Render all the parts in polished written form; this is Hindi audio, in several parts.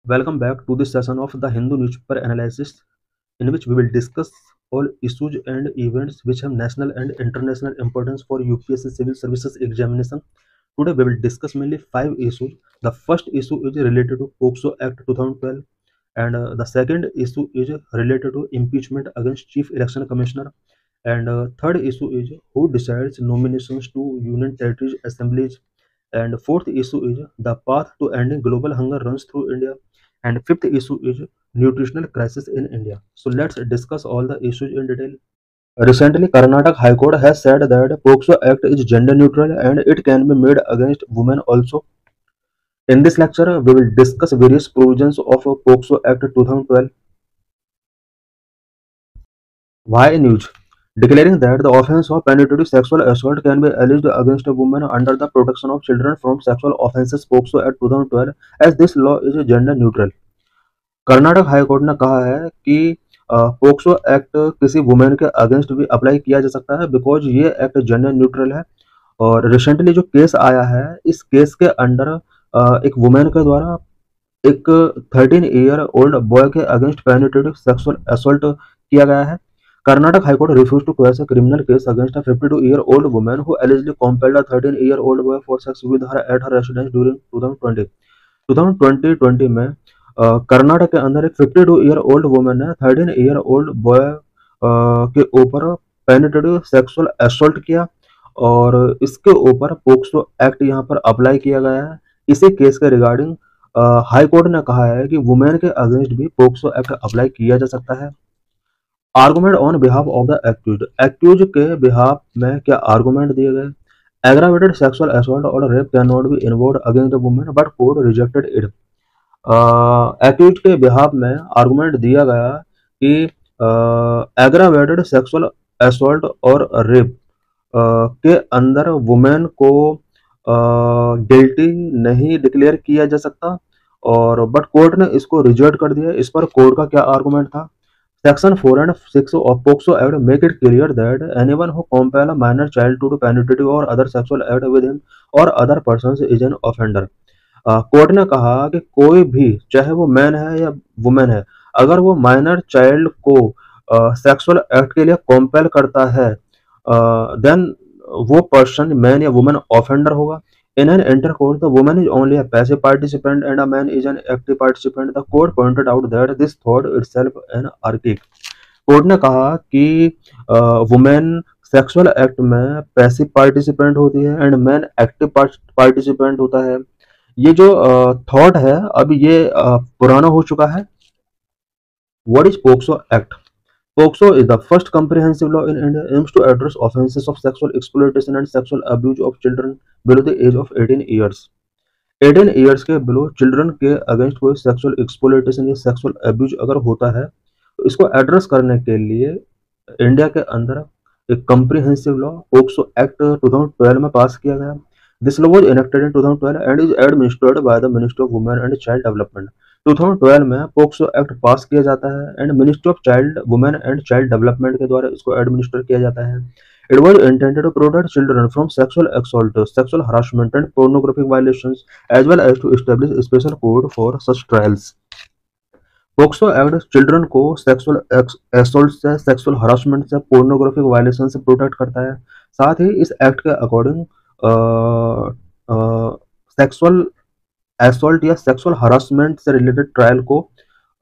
Welcome back to this session of the Hindu newspaper analysis, in which we will discuss all issues and events which have national and international importance for UPSC Civil Services examination. Today we will discuss mainly five issues. The first issue is related to POCSO Act 2012, and the second issue is related to impeachment against Chief Election Commissioner, and third issue is who decides nominations to Union Territories Assemblies, and fourth issue is the path to ending global hunger runs through India, and fifth issue is nutritional crisis in India. So let's discuss all the issues in detail. Recently, Karnataka High Court has said that POCSO Act is gender neutral and it can be made against women also. In this lecture, we will discuss various provisions of POCSO Act 2012. Why news? Declaring that the offense of penetrative sexual assault can be alleged against a woman under the Protection of Children from Sexual Offences POCSO Act 2012, as this law is gender neutral. Karnataka high court ने कहा है कि पोक्सो एक्ट किसी वुमेन के अगेंस्ट भी अप्लाई किया जा सकता है बिकॉज ये एक्ट जेंडर न्यूट्रल है। और रिसेंटली जो केस आया है, इस केस के अंडर एक वुमेन के द्वारा एक 13 ईयर ओल्ड बॉय के अगेंस्ट पेनिट्रेटिव सेक्सुअल असॉल्ट किया गया है। Karnataka high court refuse to quash a criminal case against a 52 year old women who allegedly compelled a 13 year old boy for sex with her at her residence during 2020 में कर्नाटक के अंदर एक 52 ईयर ओल्ड वुमेन ने 13 ईयर ओल्ड बॉय के ऊपर पेनिट्रेटिव सेक्सुअल असॉल्ट किया और इसके ऊपर पोक्सो एक्ट यहाँ पर अप्लाई किया गया है। इसी केस के रिगार्डिंग हाई कोर्ट ने कहा है कि वुमेन के अगेंस्ट भी पोक्सो एक्ट अप्लाई किया जा सकता है। Argument on behalf of the accused, accuse के बिहाफ में क्या आर्गुमेंट दिए गए? एग्रावेटेड सेक्सुअल असॉल्ट और rape can not be involved against the women but court rejected it. Accuse के बिहाफ में आर्गुमेंट दिया गया कि एग्रावेटेड सेक्सुअल असॉल्ट और रेप के अंदर वुमेन को गिल्टी नहीं डिक्लेयर किया जा सकता, और बट कोर्ट ने इसको रिजेक्ट कर दिया। इस पर कोर्ट का क्या आर्गुमेंट था? Section 4 and 6 of POCSO Act make it clear that anyone who compel a minor child to do penetrative or other sexual act with him or other persons is an offender. Court ने कहा कि कोई भी, चाहे वो मैन है या वुमेन है, अगर वो माइनर चाइल्ड को सेक्सुअल एक्ट के लिए कॉम्पेल करता है, देन वो पर्सन, मैन या वुमेन, ऑफेंडर होगा। In an intercourse, the woman is only a passive participant and a man is an active participant. The court pointed out that this thought itself an archaic. Court ने कहा कि वुमेन सेक्सुअल एक्ट में पैसिव पार्टिसिपेंट होती है एंड मैन एक्टिव पार्टिसिपेंट होता है। ये जो थॉट है अब ये पुराना हो चुका है। What is POCSO act? POCSO is the first comprehensive law in India aims to address offences of sexual exploitation and sexual abuse of children below the age of 18 years. 18 years के बिलो चिल्ड्रन के अगेंस्ट कोई सेक्सुअल एक्सप्लॉयटेशन या सेक्सुअल अब्यूज अगर होता है तो इसको एड्रेस करने के लिए इंडिया के अंदर एक कम्प्रिहेंसिव लॉ पोक्सो एक्ट 2012 में पास किया गया। This law was enacted in 2012 and is administered by the ministry of women and child development. 2012 में पोक्सो एक्ट पास किया जाता है and ministry of child women and child development के द्वारा इसको एडमिनिस्टर किया जाता है। It was intended to protect children from sexual assault, sexual harassment, and pornographic violations, as well as to establish a special code for such trials. POCSO act children को सेक्सुअल असॉल्ट से, सेक्सुअल हरासमेंट से, पोर्नोग्राफिक वायलेशन से प्रोटेक्ट करता है। साथ ही इस एक्ट के अकॉर्डिंग सेक्सुअल असॉल्ट या सेक्सुअल हरासमेंट से रिलेटेड ट्रायल को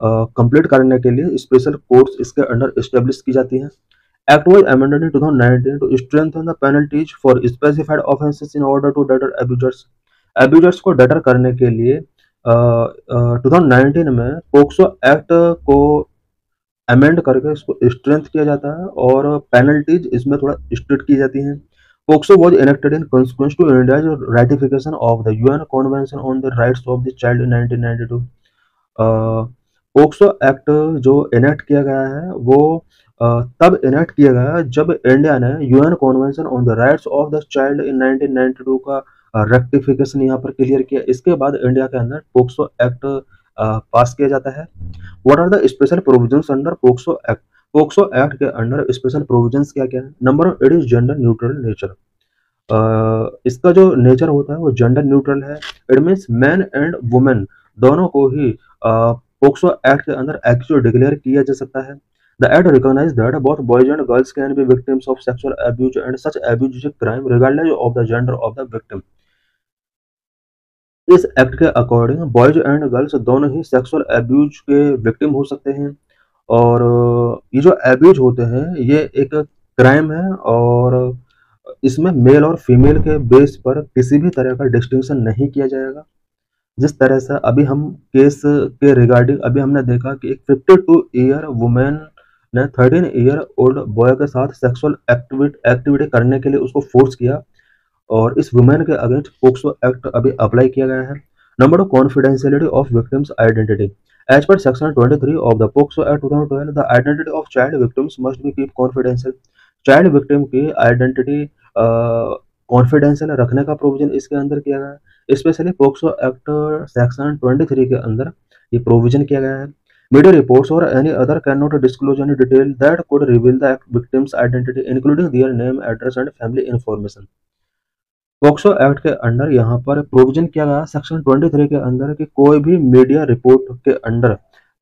कंप्लीट करने के लिए स्पेशल कोर्ट्स इसके अंडर एस्टेब्लिश की जाती हैं। Act was amended in 2019 to strengthen the penalties for specified offences in order to deter abusers. Abusers को deter करने के लिए 2019 में पोक्सो एक्ट को अमेंड करके इसको स्ट्रेंथ किया जाता है और पेनल्टीज इसमें थोड़ा स्ट्रिक्ट की जाती हैं। POCSO was enacted in consequence to India's ratification of the UN Convention on the Rights of the Child in 1992. POCSO act जो इनेक्ट किया गया है वो तब इनेक्ट किया गया जब इंडिया ने UN convention on the rights of the child in 1992 का रेक्टिफिकेशन यहाँ पर क्लियर किया। इसके बाद इंडिया के अंदर पोक्सो एक्ट पास किया जाता है। What are the special provisions under POCSO act? POCSO act के अंडर स्पेशल प्रोविजंस क्या क्या है? Number 1, it is gender neutral nature. इसका जो नेचर होता है वो जेंडर न्यूट्रल है। It means man and women दोनों को ही पोक्सो एक्ट के अंदर एक्चुअल डिक्लेयर किया जा सकता है। The act recognise that both boys and girls can be victims of sexual abuse and such abuse is a crime regardless of the gender of the victim. इस एक्ट के अकॉर्डिंग बॉयज एंड गर्ल्स दोनों ही सेक्सुअल अब्यूज के विक्टिम हो सकते हैं, और ये जो अब्यूज होते हैं ये एक क्राइम है, और इसमें मेल और फीमेल के बेस पर किसी भी तरह का डिस्टिंक्शन नहीं किया जाएगा। जिस तरह से अभी हम केस के रिगार्डिंग अभी हमने देखा कि एक 52 ईयर वुमेन ने 13 ईयर ओल्ड बॉय के साथ सेक्सुअल एक्टिविटी करने के लिए उसको फोर्स किया, और इस वुमेन के अगेंस्ट पोक्सो एक्ट अभी अप्लाई किया गया है। Number of confidentiality of victims identity. As per section 23 of the POCSO act 2012, the identity of child victims must be keep confidential. Child victim की आइडेंटिटी कॉन्फिडेंशियल रखने का प्रोविजन इसके अंदर किया गया है। स्पेशली पोक्सो एक्ट सेक्शन 23 के अंदर ये प्रोविजन किया गया है। मीडिया रिपोर्ट्स और any other can not disclose any detail that could reveal the victims identity including their name, address and family information. POCSO act के अंडर यहाँ पर प्रोविजन किया गया सेक्शन 23 के अंदर कि कोई भी मीडिया रिपोर्ट के अंडर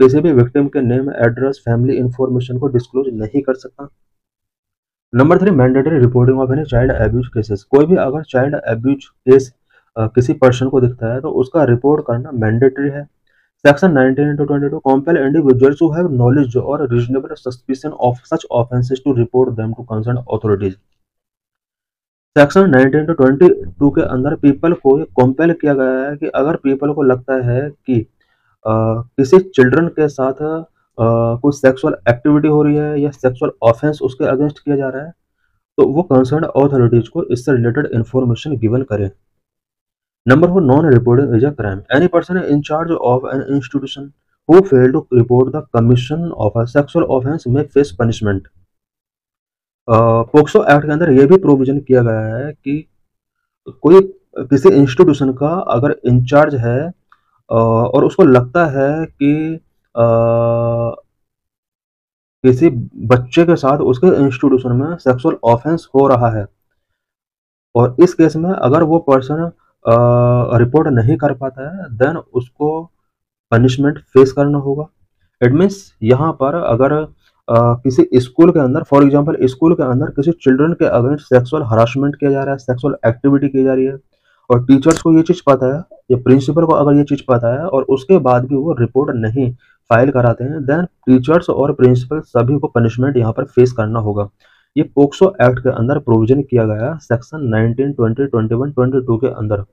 किसी भी विक्टिम के नेम, एड्रेस, फैमिली इंफॉर्मेशन को डिस्क्लोज नहीं कर सकता। Number 3, mandatory reporting of any child abuse cases. कोई भी अगर चाइल्ड अब्यूज केस किसी पर्सन को दिखता है तो उसका रिपोर्ट करना मैंडेटरी है। Section 19-22 compel individuals who have knowledge or reasonable suspicion of such offences to report them to concerned authorities। Section 19 to 22 के अंदर पीपल को ये कॉम्पेल किया गया है कि अगर पीपल को लगता है कि किसी चिल्ड्रन के साथ कोई सेक्सुअल एक्टिविटी हो रही है या सेक्सुअल ऑफेंस उसके अगेंस्ट किया जा रहा है, तो वो कंसर्न अथॉरिटीज को इससे रिलेटेड इंफॉर्मेशन गिवन करें। Number 4, non reporting is a crime. Any person in charge of an institution who fail to report the commission of a sexual offence may face punishment. POCSO act के अंदर यह भी प्रोविजन किया गया है कि कोई किसी इंस्टीट्यूशन का अगर इंचार्ज है और उसको लगता है कि किसी बच्चे के साथ उसके इंस्टीट्यूशन में सेक्सुअल ऑफेंस हो रहा है, और इस केस में अगर वो पर्सन रिपोर्ट नहीं कर पाता है, देन उसको पनिशमेंट फेस करना होगा। इट मीन्स यहाँ पर अगर किसी स्कूल के अंदर, फॉर एग्जांपल स्कूल के अंदर किसी चिल्ड्रन के अगेंस्ट सेक्सुअल हरासमेंट किया जा रहा है, सेक्सुअल एक्टिविटी की जा रही है, और टीचर्स को ये चीज़ पता है या प्रिंसिपल को अगर ये चीज़ पता है और उसके बाद भी वो रिपोर्ट नहीं फाइल कराते हैं, देन टीचर्स और प्रिंसिपल सभी को पनिशमेंट यहाँ पर फेस करना होगा। ये पोक्सो एक्ट के अंदर प्रोविजन किया गया सेक्शन 19, 20, 21, 22 के अंदर।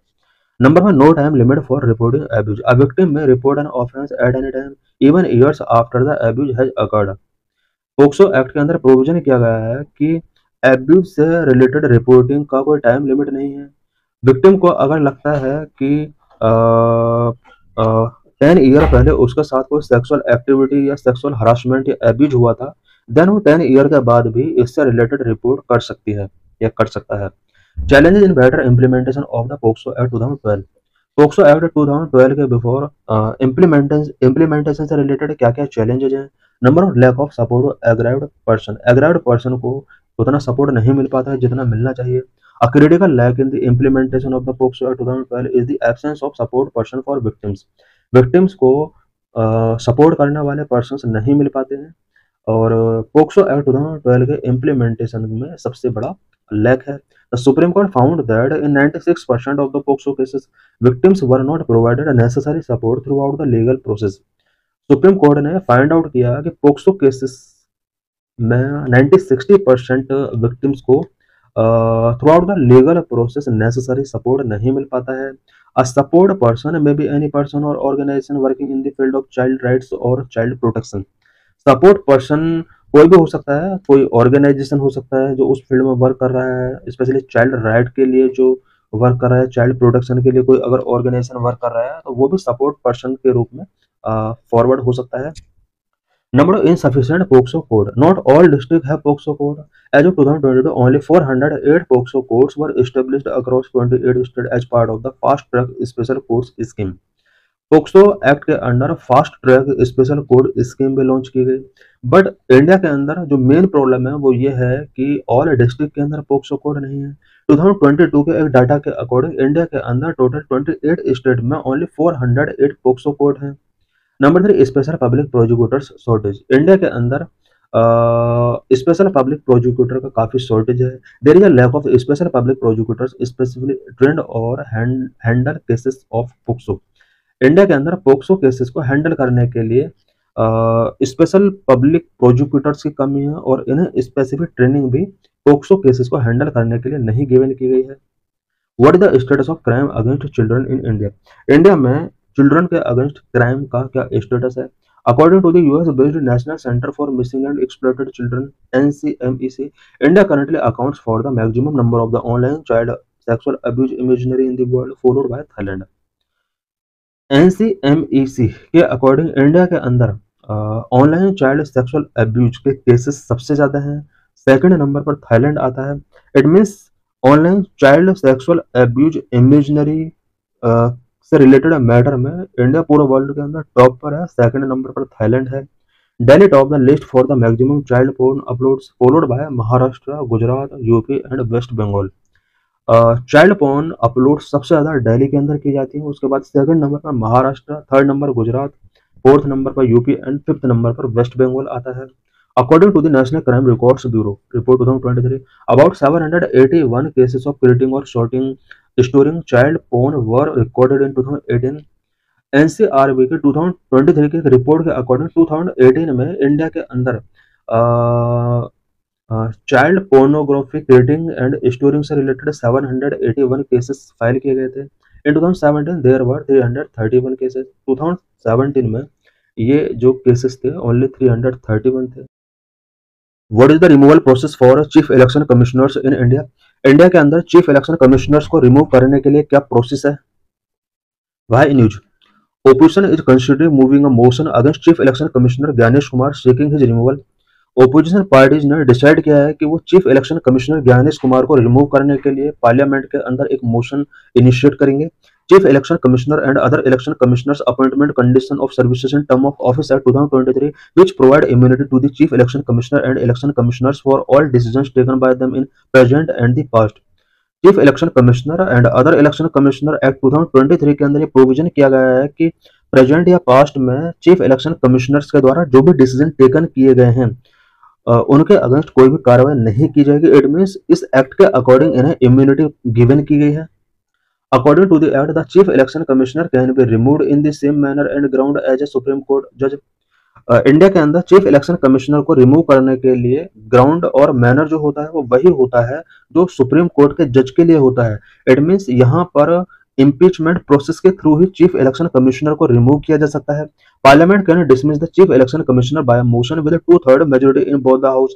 Number 1, no time limit for reporting abuse. A victim may report an offence at any time even years after the abuse has occurred. POCSO act के अंदर प्रोविजन किया गया है कि एब्यूज से रिलेटेड रिपोर्टिंग का कोई टाइम लिमिट नहीं है। विक्टिम को अगर लगता है कि 10 ईयर पहले उसके साथ कोई सेक्सुअल एक्टिविटी या सेक्सुअल हरासमेंट या एब्यूज हुआ था, देन वो 10 ईयर के बाद भी इससे रिलेटेड रिपोर्ट कर सकती है या कर सकता है। Challenges in better implementation of the POCSO act 2012। POCSO act 2012 के बिफोर इम्प्लीमेंटेशन से रिलेटेड क्या क्या चैलेंजेस हैं। Number 1, lack of support aggrieved person. Aggrieved person को उतना सपोर्ट नहीं मिल पाता है जितना मिलना चाहिए। A critical lack in the implementation of the POCSO Act 2012 is the absence of support person for victims। Victims को सपोर्ट करने वाले पर्सन्स नहीं मिल पाते हैं, और पोक्सो एक्ट 2012 के इम्प्लीमेंटेशन में सबसे बड़ा लैक है। The supreme court found that in 96% of the POCSO cases victims were not provided necessary support throughout the legal process. Supreme court ने फाइंड आउट किया कि पोक्सो केसेस में 90-60% विक्टिम्स को throughout the legal process necessary support नहीं मिल पाता है। A support person may be any person और organisation working in the field of child rights और चाइल्ड प्रोटेक्शन। सपोर्ट पर्सन कोई भी हो सकता है, कोई ऑर्गेनाइजेशन हो सकता है जो उस फील्ड में वर्क कर रहा है, स्पेशली चाइल्ड राइट के लिए जो वर्क कर रहा है, चाइल्ड प्रोटेक्शन के लिए कोई अगर ऑर्गेनाइजेशन वर्क कर रहा है तो वो भी सपोर्ट पर्सन के रूप में फॉरवर्ड हो सकता है। Number of insufficient POCSO code. Not all districts have POCSO code. As of 2022, only 408 POCSO codes were established across 28 states as part of the Fast Track Special Courts Scheme। POCSO act के under fast track special court scheme भी लॉन्च की गई, बट इंडिया के अंदर जो मेन प्रॉब्लम है वो ये है कि ऑल डिस्ट्रिक्ट के अंदर पोक्सो कोड नहीं है। 2022 के एक डाटा के अकॉर्डिंग इंडिया के अंदर टोटल 28 स्टेट में ओनली 408 पोक्सो कोर्ट हैं। Number 3, special public prosecutors shortage. India के अंदर स्पेशल पब्लिक प्रोसिक्यूटर का काफी शॉर्टेज है। There is a lack of special public prosecutors specifically trained और handle cases of POCSO. India के अंदर पोक्सो केसेस को हैंडल करने के लिए स्पेशल पब्लिक प्रोसिक्यूटर्स की कमी है और इन्हें स्पेसिफिक ट्रेनिंग भी पोक्सो केसेस को हैंडल करने के लिए नहीं गिवन की गई है। What is the status of crime against children in India. India में चिल्ड्रन के अगेंस्ट क्राइम का क्या स्टेटस है। According to the US based national centre for missing and exploited children NCMEC, India currently accounts for the maximum number of the online child sexual abuse imagery in the world, followed by Thailand। NCMEC के अकॉर्डिंग इंडिया के अंदर ऑनलाइन चाइल्ड सेक्सुअल अब्यूज के केसेस सबसे ज्यादा हैं। सेकंड नंबर पर थाईलैंड आता है। It means online child sexual abuse imaginary से रिलेटेड मैटर में इंडिया पूरे वर्ल्ड के अंदर टॉप पर है। सेकंड नंबर पर थाईलैंड है। Delhi top the list for the maximum child porn uploads, followed by Maharashtra, Gujarat, UP and West Bengal. Child porn upload सबसे ज्यादा दिल्ली के अंदर की जाती है। उसके बाद सेकंड नंबर पर Maharashtra, third number Gujarat, fourth number पर यूपी एंड फिफ्थ नंबर पर वेस्ट बंगाल आता है। According to the national crime records bureau report 2023, about 781 cases of creating और storing child porn were recorded in 2018। NCRB के 2023 के रिपोर्ट के अकॉर्डिंग 2018 में इंडिया के अंदर child pornography creating and storing से रिलेटेड 781 केसेस फाइल किए गए थे। इन 2017 देयर वर 331 केसेस। 2017 में ये जो केसेस थे ओनली 331 थे। What is the removal process for chief election commissioners in India. India के अंदर चीफ इलेक्शन कमिश्नर्स को रिमूव करने के लिए क्या प्रोसेस है। Why news, opposition is considering moving a motion against chief election commissioner Gyanesh Kumar seeking his removal। Opposition parties ने डिसाइड किया है कि वो chief election commissioner Gyanesh Kumar को रिमूव करने के लिए पार्लियामेंट के अंदर एक मोशन इनिशिएट करेंगे। Chief election commissioner and other election commissioners appointment condition of services and term of office act 2023 which provide immunity to the chief election commissioner and election commissioners for all decisions taken by them in present and the past। Chief election commissioner and other election commissioner act 2023 के अंदर ये प्रोविजन किया गया है कि प्रेजेंट या पास्ट में चीफ इलेक्शन कमिश्नर्स के द्वारा जो भी डिसीजन टेकन किए गए हैं उनके अगेंस्ट कोई भी कार्रवाई नहीं की जाएगी। इट मीन्स इस एक्ट के अकॉर्डिंग इन्हें इम्यूनिटी गिवन की गई है। According to the act the chief election commissioner can be removed in the same manner and ground as a supreme court जज। इंडिया के अंदर चीफ इलेक्शन कमिश्नर को रिमूव करने के लिए ग्राउंड और मैनर जो होता है वो वही होता है जो सुप्रीम कोर्ट के जज के लिए होता है। इट मीन्स यहाँ पर इम्पीचमेंट प्रोसेस के थ्रू ही चीफ इलेक्शन कमिश्नर को रिमूव किया जा सकता है। Parliament can dismiss the chief election commissioner bye motion with 2/3 majority in both the house.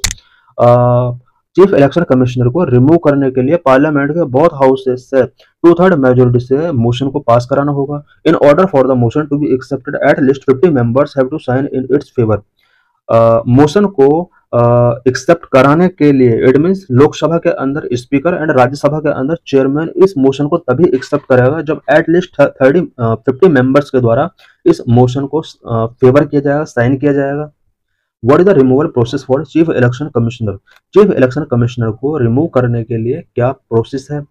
Chief election commissioner को रिमूव करने के लिए पार्लियामेंट के बोथ हाउसेस से 2/3 मेजॉरिटी से मोशन को पास कराना होगा। In order for the motion to be accepted at least 50 members have to sign in its favour. Motion को एक्सेप्ट कराने के लिए इट मीन्स लोकसभा के अंदर स्पीकर एंड राज्यसभा के अंदर चेयरमैन इस मोशन को तभी एक्सेप्ट करेगा जब एट लीस्ट 50 मेंबर्स के द्वारा इस मोशन को फेवर किया जाएगा, साइन किया जाएगा। What is the removal process for chief election commissioner. Chief election commissioner को रिमूव करने के लिए क्या प्रोसेस है।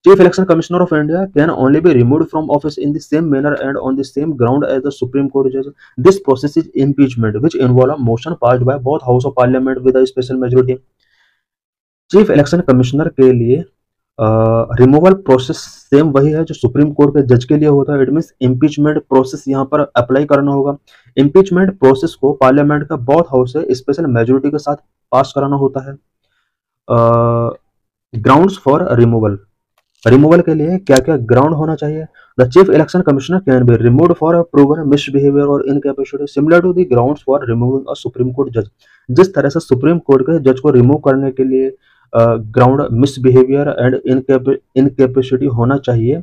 Chief Election Commissioner of India can only be removed from office in the same manner and on the same ground as the Supreme Court judge. This process is impeachment, which involve a motion passed by both House of Parliament with a special majority. Chief Election Commissioner के लिए रिमूवल प्रोसेस सेम वही है जो सुप्रीम कोर्ट के जज के लिए होता है। इट मीन्स इम्पीचमेंट प्रोसेस यहाँ पर अप्लाई करना होगा। इम्पीचमेंट प्रोसेस को पार्लियामेंट का बोथ हाउस से स्पेशल मेजोरिटी के साथ पास कराना होता है। ग्राउंड्स फॉर रिमूवल, रिमूवल के लिए क्या क्या ग्राउंड होना चाहिए। The chief election commissioner can be removed for proven misbehaviour और incapacity similar to the grounds for removing a supreme court जज। जिस तरह से सुप्रीम कोर्ट के जज को रिमूव करने के लिए ग्राउंड मिसबिहेवियर एंड इनकैपेसिटी होना चाहिए,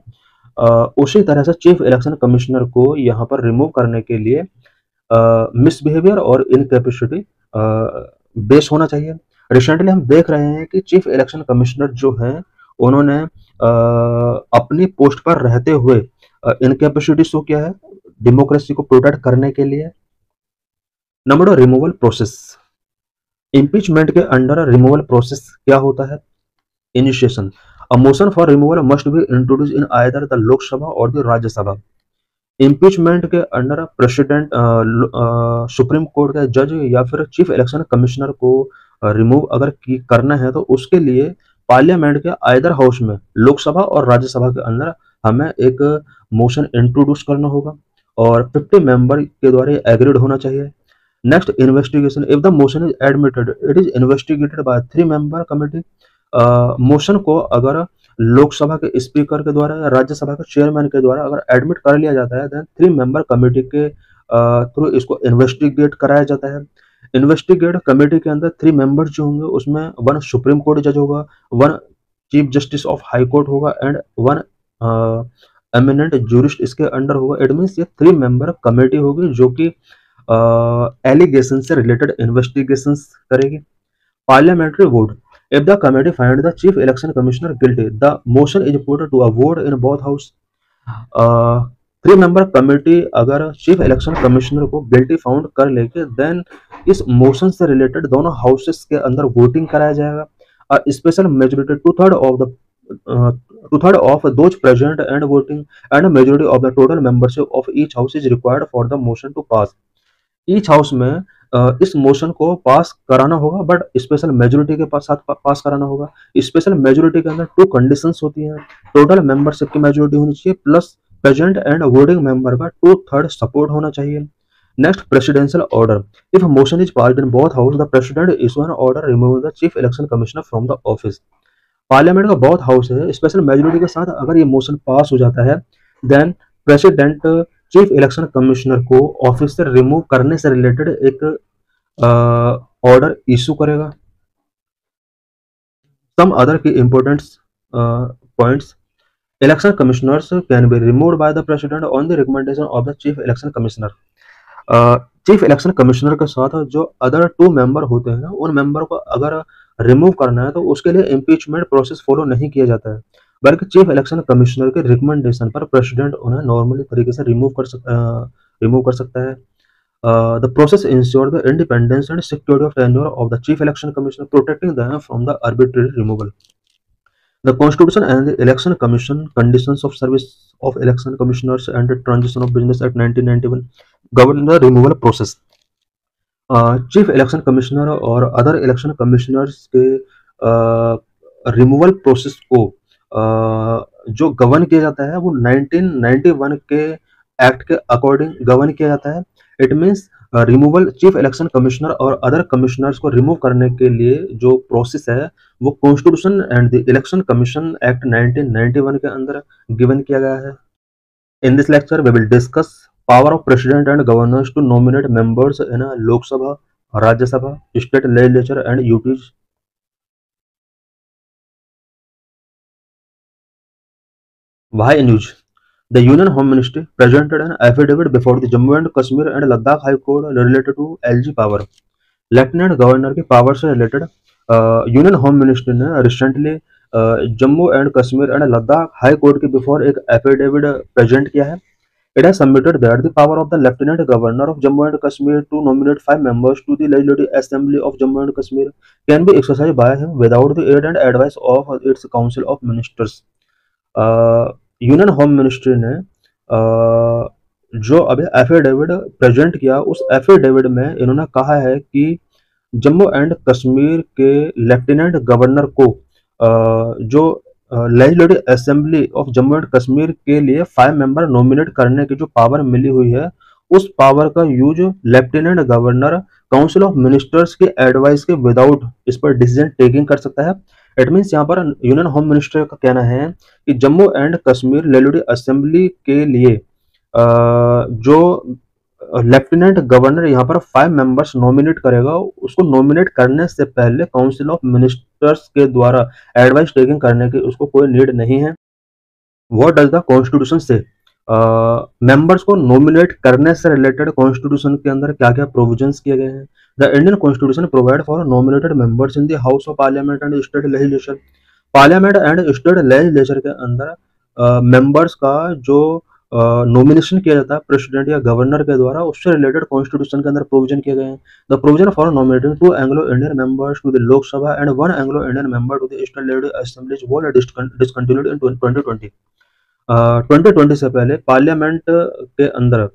उसी तरह से चीफ इलेक्शन कमिश्नर को यहाँ पर रिमूव करने के लिए मिसबिहेवियर और इनकैपेसिटी बेस होना चाहिए। रिसेंटली हम देख रहे हैं कि चीफ इलेक्शन कमिश्नर जो हैं उन्होंने अपनी पोस्ट पर रहते हुए इनकैपेसिटी शो किया है डेमोक्रेसी को प्रोटेक्ट करने के लिए। Number 2 removal process. इम्पीचमेंट के अंडर रिमूवल प्रोसेस क्या होता है। Initiation, A motion for removal must be introduced in either the Lok Sabha or the Rajya Sabha. Impeachment के अंडर प्रेसिडेंट सुप्रीम कोर्ट के जज या फिर चीफ इलेक्शन कमिश्नर को रिमूव अगर करना है तो उसके लिए पार्लियामेंट के आइदर हाउस में लोकसभा और राज्यसभा के अंदर हमें एक मोशन इंट्रोड्यूस करना होगा और 50 मेंबर के द्वारा एग्रीड होना चाहिए। Next, investigation. If the motion is admitted it is investigated by 3 member committee. Motion को अगर लोकसभा के स्पीकर के द्वारा या राज्यसभा के चेयरमैन के द्वारा अगर एडमिट कर लिया जाता है देन 3 मेंबर कमेटी के थ्रू इसको इन्वेस्टिगेट कराया जाता है। इन्वेस्टिगेट कमेटी के अंदर 3 मेंबर्स जो होंगे उसमें 1 सुप्रीम कोर्ट जज होगा, 1 chief justice of high court होगा एंड 1 एमिनेंट जूरिस्ट इसके अंडर होगा। इट मीन्स ये 3 मेंबर कमेटी होगी जो कि एलिगेशन से रिलेटेड इन्वेस्टिगेशन करेगी। Parliamentary vote. If the committee finds the chief election commissioner guilty, the motion is put to a vote in both house. 3 member committee अगर चीफ इलेक्शन कमिश्नर को गिल्टी फाउंड कर लेके देन इस मोशन से रिलेटेड दोनों हाउसेस के अंदर वोटिंग कराया जाएगा। Special majority 2/3 of those present and voting and a majority of the total membership of each house is required for the motion to pass. Each house में इस मोशन को पास कराना होगा बट स्पेशल मेजोरिटी के साथ पास कराना होगा। स्पेशल मेजोरिटी के अंदर 2 कंडीशंस होती हैं। टोटल मेंबरशिप की मेजोरिटी होनी चाहिए plus present and voting member का 2/3 सपोर्ट होना चाहिए। Next, presidential order. If motion is passed in both house the president issue an order removing the chief election commissioner from the office. Parliament का बहुत हाउस है, स्पेशल मेजोरिटी के साथ अगर ये मोशन पास हो जाता है then president chief election commissioner को ऑफिस से रिमूव करने से रिलेटेड एक ऑर्डर इशू करेगा। सम अदर की important points. Election commissioners can be removed by the president on the recommendation of the chief election commissioner. Chief election commissioner के साथ जो अदर 2 मेंबर होते हैं उन मेंबर को अगर रिमूव करना है तो उसके लिए इम्पीचमेंट प्रोसेस फॉलो नहीं किया जाता है बल्कि चीफ इलेक्शन कमिश्नर के रिकमेंडेशन पर प्रेसिडेंट उन्हें नॉर्मली तरीके से रिमूव कर सकता है। The process ensure the independence and security of tenure of the chief election commissioner protecting them from the arbitrary removal. The constitution and the election commission conditions of service of election commissioners and the transition of business act 1991 govern the removal process. Chief election commissioner और अदर इलेक्शन कमिश्नर्स के रिमूवल प्रोसेस को जो गवर्न किया जाता है वो 1991 के एक्ट के अकॉर्डिंग गवर्न किया जाता है। It means removal chief election commissioner और अदर कमिश्नर्स को रिमूव करने के लिए जो प्रोसेस है वो constitution and the election commission act 1991 के अंदर गिवन किया गया है। In this lecture we will discuss power of president and governors to nominate members in Lok Sabha, Rajya Sabha, state legislature and UTs. Why news? The Union Home Ministry presented an affidavit before the Jammu and Kashmir and Ladakh High Court related to LG power. Lieutenant governor की पावर से रिलेटेड यूनियन होम मिनिस्ट्री ने recently Jammu and Kashmir and Ladakh high court के बिफोर एक एफिडेविट प्रेजेंट किया है। It has submitted that the power of the Lieutenant Governor of Jammu and Kashmir to nominate 5 members to the Legislative Assembly of Jammu and Kashmir can be exercised by him without the aid and advice of its Council of Ministers. Union home ministry ने जो अभी एफिडेविट प्रेजेंट किया उस एफिडेविट में इन्होंने कहा है कि जम्मू एंड कश्मीर के लेफ्टिनेंट गवर्नर को जो legislative assembly of Jammu and Kashmir के लिए 5 मेंबर नॉमिनेट करने की जो पावर मिली हुई है उस पावर का use lieutenant governor council of ministers के एडवाइस के विदाउट इस पर डिसीजन टेकिंग कर सकता है। इट मीन्स यहाँ पर यूनियन होम मिनिस्टर का कहना है कि Jammu and Kashmir legislative assembly के लिए जो लेफ्टिनेंट गवर्नर यहाँ पर 5 मेंबर्स नॉमिनेट करेगा उसको नॉमिनेट करने से पहले काउंसिल ऑफ मिनिस्टर्स के द्वारा एडवाइस टेकिंग करने की उसको कोई नीड नहीं है। व्हाट डज द कॉन्स्टिट्यूशन से? मेंबर्स को नॉमिनेट करने से रिलेटेड कॉन्स्टिट्यूशन के अंदर क्या क्या प्रोविजंस किए गए हैं? The Indian constitution provide for nominated members in the house of parliament and state legislature. Parliament and state legislature के अंदर मेंबर्स का जो नॉमिनेशन किया जाता है प्रेसिडेंट या गवर्नर के द्वारा, उससे रिलेटेड कॉन्स्टिट्यूशन के अंदर प्रोविजन किए गए हैं। The provision for nominating 2 Anglo Indian members to the Lok Sabha and 1 Anglo Indian member to the state legislative assemblies was discontinued in 2020। 2020 से पहले पार्लियामेंट के अंदर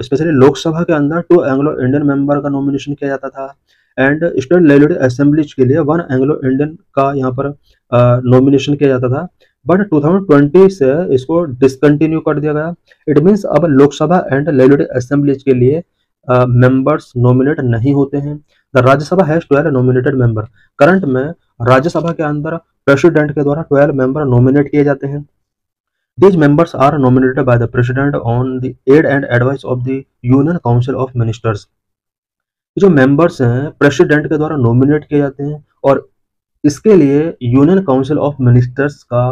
स्पेशली लोकसभा के अंदर 2 एंग्लो इंडियन मेंबर का नॉमिनेशन किया जाता था एंड स्टेट लेजिस्लेटिव असेंबलीज के लिए 1 एंग्लो इंडियन का यहाँ पर नॉमिनेशन किया जाता था। बट 2020 से इसको डिसकंटिन्यू कर दिया गया। इट मीन्स अब लोकसभा एंड लेजिस्लेटिव असेंबलीज के लिए मेंबर्स नॉमिनेट नहीं होते हैं। The Rajya Sabha has 12 nominated member. Current में राज्यसभा के अंदर प्रेसिडेंट के द्वारा 12 मेंबर नॉमिनेट किए जाते हैं। These members are nominated by the President on the aid and advice of the Union Council of Ministers। जो मेंबर्स हैं प्रेसिडेंट के द्वारा नॉमिनेट किए जाते हैं और इसके लिए यूनियन काउंसिल ऑफ मिनिस्टर्स का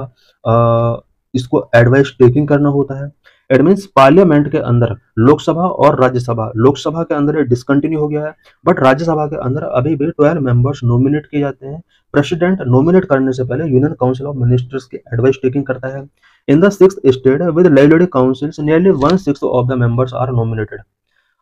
इसको एडवाइस टेकिंग करना होता है। इट मीन्स पार्लियामेंट के अंदर लोकसभा और राज्यसभा, लोकसभा के अंदर ये डिसकंटिन्यू हो गया है बट राज्यसभा के अंदर अभी भी 12 मेंबर्स नॉमिनेट किए जाते हैं। प्रेसिडेंट नॉमिनेट करने से पहले यूनियन काउंसिल ऑफ मिनिस्टर्स की एडवाइस टेकिंग करता है। In the 6th state with legislative councils nearly 1/6 of the members are nominated.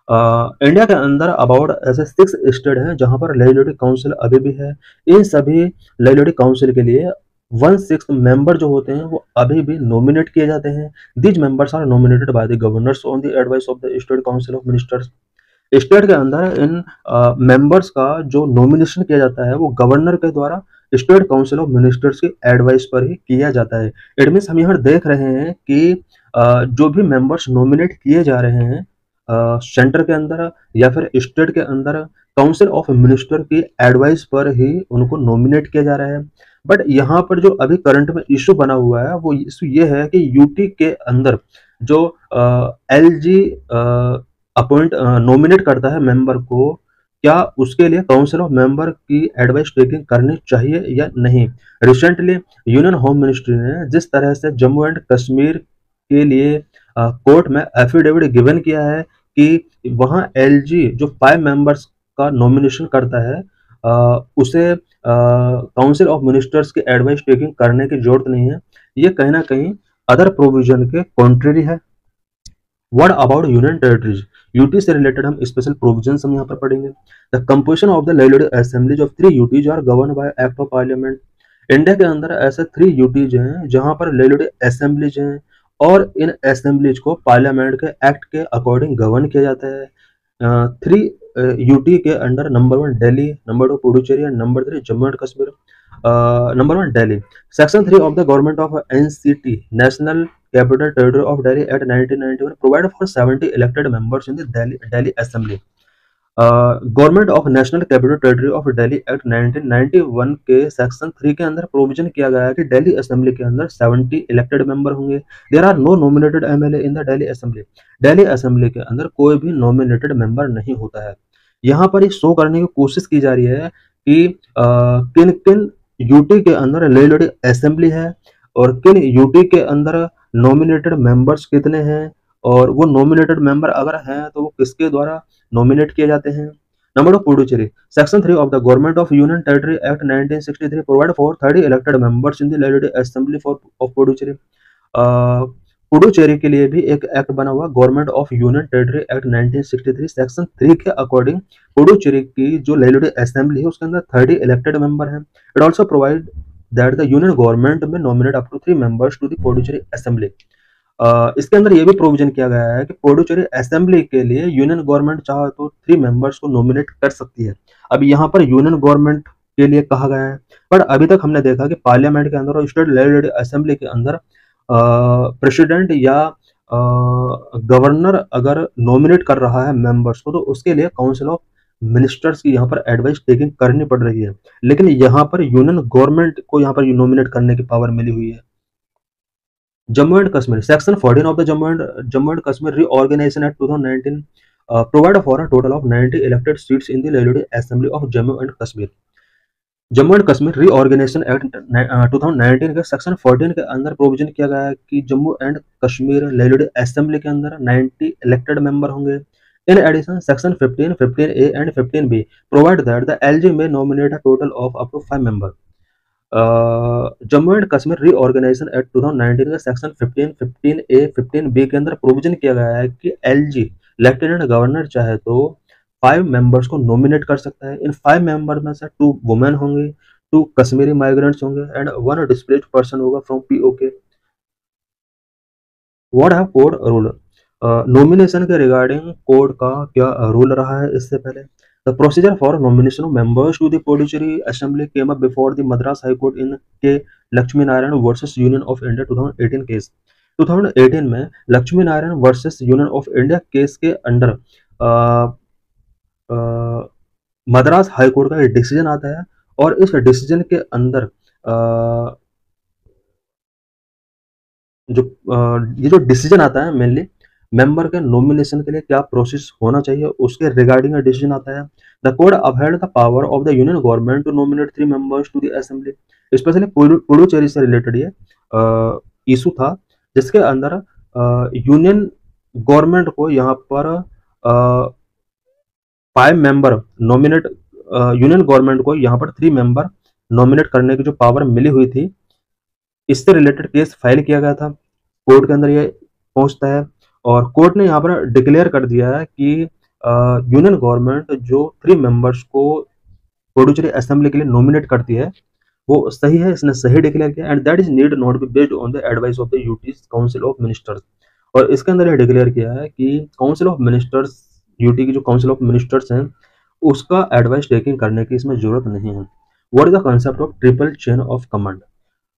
India के अंदर अबाउट ऐसे 6 स्टेट हैं जहां पर लेजिस्लेटिव काउंसिल अभी भी है। इन सभी लेजिस्लेटिव काउंसिल के लिए 1/6 मेंबर जो होते हैं वो अभी भी नॉमिनेट किए जाते हैं। These members are nominated by the governors on the advice of the state council of ministers. State के अंदर इन मेंबर्स का जो नॉमिनेशन किया जाता है वो गवर्नर के द्वारा स्टेट काउंसिल ऑफ मिनिस्टर्स की एडवाइस पर ही किया जाता है। इट मीन्स हम यहाँ देख रहे हैं कि जो भी मेंबर्स नॉमिनेट किए जा रहे हैं सेंटर के अंदर या फिर स्टेट के अंदर काउंसिल ऑफ मिनिस्टर की एडवाइस पर ही उनको नॉमिनेट किया जा रहा है। बट यहाँ पर जो अभी करंट में इशू बना हुआ है वो इशू ये है कि यूटी के अंदर जो एलजी अपॉइंट नॉमिनेट करता है मेंबर को, क्या उसके लिए काउंसिल ऑफ मेंबर की एडवाइस टेकिंग करनी चाहिए या नहीं। रिसेंटली यूनियन होम मिनिस्ट्री ने जिस तरह से जम्मू एंड कश्मीर के लिए कोर्ट में एफिडेविट गिवन किया है कि वहां एलजी जो 5 मेंबर्स का नॉमिनेशन करता है उसे काउंसिल ऑफ मिनिस्टर्स की एडवाइस टेकिंग करने की जरूरत नहीं है, ये कहीं ना कहीं अदर प्रोविजन के कॉन्ट्रेरी है। What about union territories, UT से रिलेटेड हम स्पेशल प्रोविजंस हम यहाँ पर पढ़ेंगे। The composition of the legislative assemblies of 3 UTs are govern by act of parliament. India के अंदर ऐसे 3 यूटीज हैं जहां पर लेजिस्लेटिव असेंबलीज हैं और इन असेंबलीज को पार्लियामेंट के एक्ट के अकॉर्डिंग गवर्न किया जाता है। 3 यूटी के under number 1 Delhi, number 2 Puducherry and number 3 Jammu and Kashmir. Number 1 Delhi. Section 3 of the government of NCT national capital territory of Delhi act 1991 provide for 70 elected members in the Delhi assembly. Government of national capital territory of Delhi act 1991 के सेक्शन 3 के अंदर प्रोविजन किया गया है कि दिल्ली असेंबली के अंदर 70 इलेक्टेड मेंबर होंगे। There are no nominated MLA in the Delhi assembly. Delhi assembly के अंदर कोई भी नॉमिनेटेड मेंबर नहीं होता है। यहाँ पर ये शो करने की कोशिश की जा रही है कि किन किन यूटी के अंदर लेजिस्लेटिव असेंबली है और किन यूटी के अंदर नॉमिनेटेड मेंबर्स कितने हैं और वो नॉमिनेटेड मेंबर अगर हैं तो वो किसके द्वारा नॉमिनेट किए जाते हैं। Number 2 Puducherry. Section 3 of the government of union territory act 1963 provide for 30 elected members in the legislative assembly for of Puducherry. Puducherry के लिए भी एक एक्ट बना हुआ government of union territory act 1963 section 3 के अकॉर्डिंग पुडुचेरी की जो लेजिस्लेटिव असेंबली है उसके अंदर 30 इलेक्टेड मेंबर हैं। It also provide that the union government may nominate up to 3 members to the Puducherry assembly. इसके अंदर ये भी प्रोविजन किया गया है कि पुडुचेरी असेंबली के लिए यूनियन गवर्नमेंट चाहे तो 3 मेंबर्स को नॉमिनेट कर सकती है। अब यहाँ पर यूनियन गवर्नमेंट के लिए कहा गया है पर अभी तक हमने देखा कि पार्लियामेंट के अंदर और स्टेट लेजिस्लेटिव असेंबली के अंदर प्रेसिडेंट या गवर्नर अगर नॉमिनेट कर रहा है मेंबर्स को तो उसके लिए काउंसिल ऑफ मिनिस्टर्स की यहाँ पर एडवाइस टेकिंग करनी पड़ रही है। लेकिन यहाँ पर यूनियन गवर्नमेंट को यहाँ पर नॉमिनेट करने की पावर मिली हुई है। Jammu and Kashmir. Section 14 of the Jammu and Kashmir reorganisation act 2019 provide for a total of 90 elected seats in the legislative assembly of Jammu and Kashmir. Jammu and Kashmir reorganisation act 2019 के सेक्शन 14 के अंदर प्रोविजन किया गया है कि Jammu and Kashmir legislative assembly के अंदर 90 इलेक्टेड मेंबर होंगे। In addition section 15, 15A and 15B provide that the LG may nominate a total of up to 5 member. Jammu and Kashmir reorganisation act 2019 का सेक्शन 15, 15A, 15B के अंदर प्रोविजन किया गया है कि एलजी लेफ्टिनेंट गवर्नर चाहे तो 5 मेंबर्स को नॉमिनेट कर सकता है। इन 5 मेंबर में से 2 वुमेन होंगे, 2 कश्मीरी माइग्रेंट्स होंगे एंड 1 डिस्प्लेस्ड पर्सन होगा from PoK. What have court rule? Nomination के रिगार्डिंग कोड का क्या रूल रहा है इससे पहले? The procedure for nomination of members to the Puducherry assembly came up before the Madras high court in K Lakshmi Narayan versus union of India 2018 case. 2018 में Lakshmi Narayan versus union of India case के अंडर मद्रास हाई कोर्ट का एक डिसीजन आता है और इस डिसीजन के अंदर जो ये जो डिसीजन आता है मेनली मेंबर के नॉमिनेशन के लिए क्या प्रोसेस होना चाहिए उसके रिगार्डिंग डिसीजन आता है। The court upheld the power of the union government to nominate 3 members to the assembly. Specially Puducherry से रिलेटेड ये इशू था जिसके अंदर यूनियन गवर्नमेंट को यहाँ पर 5 मेंबर नॉमिनेट यूनियन गवर्नमेंट को यहाँ पर 3 मेंबर नॉमिनेट करने की जो पावर मिली हुई थी इससे रिलेटेड केस फाइल किया गया था। कोर्ट के अंदर ये पहुंचता है और कोर्ट ने यहाँ पर डिक्लेयर कर दिया है कि यूनियन गवर्नमेंट जो 3 मेंबर्स को पुडुचेरी असेंबली के लिए नॉमिनेट करती है वो सही है, इसने सही डिक्लेयर किया and that is need not be based on the advice of the UT council of ministers. और इसके अंदर ये डिक्लेयर किया है कि काउंसिल ऑफ मिनिस्टर्स यूटी की जो काउंसिल ऑफ मिनिस्टर्स हैं उसका एडवाइस टेकिंग करने की इसमें जरूरत नहीं है। What is the concept of triple chain of command?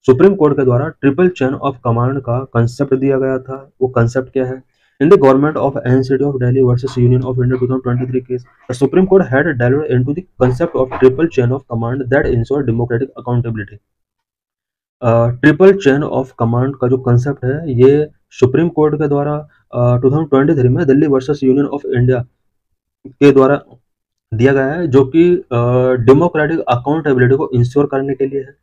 Supreme court के द्वारा ट्रिपल चेन ऑफ कमांड का कंसेप्ट दिया गया था। वो कंसेप्ट क्या है? In the government of NCT of Delhi versus union of India 2023 case, the supreme court had delved into the concept of triple chain of command that ensure democratic accountability। Triple chain of command का जो कंसेप्ट है ये सुप्रीम कोर्ट के द्वारा 2023 में Delhi versus union of India के द्वारा दिया गया है जो कि डेमोक्रेटिक अकाउंटेबिलिटी को इंश्योर करने के लिए है।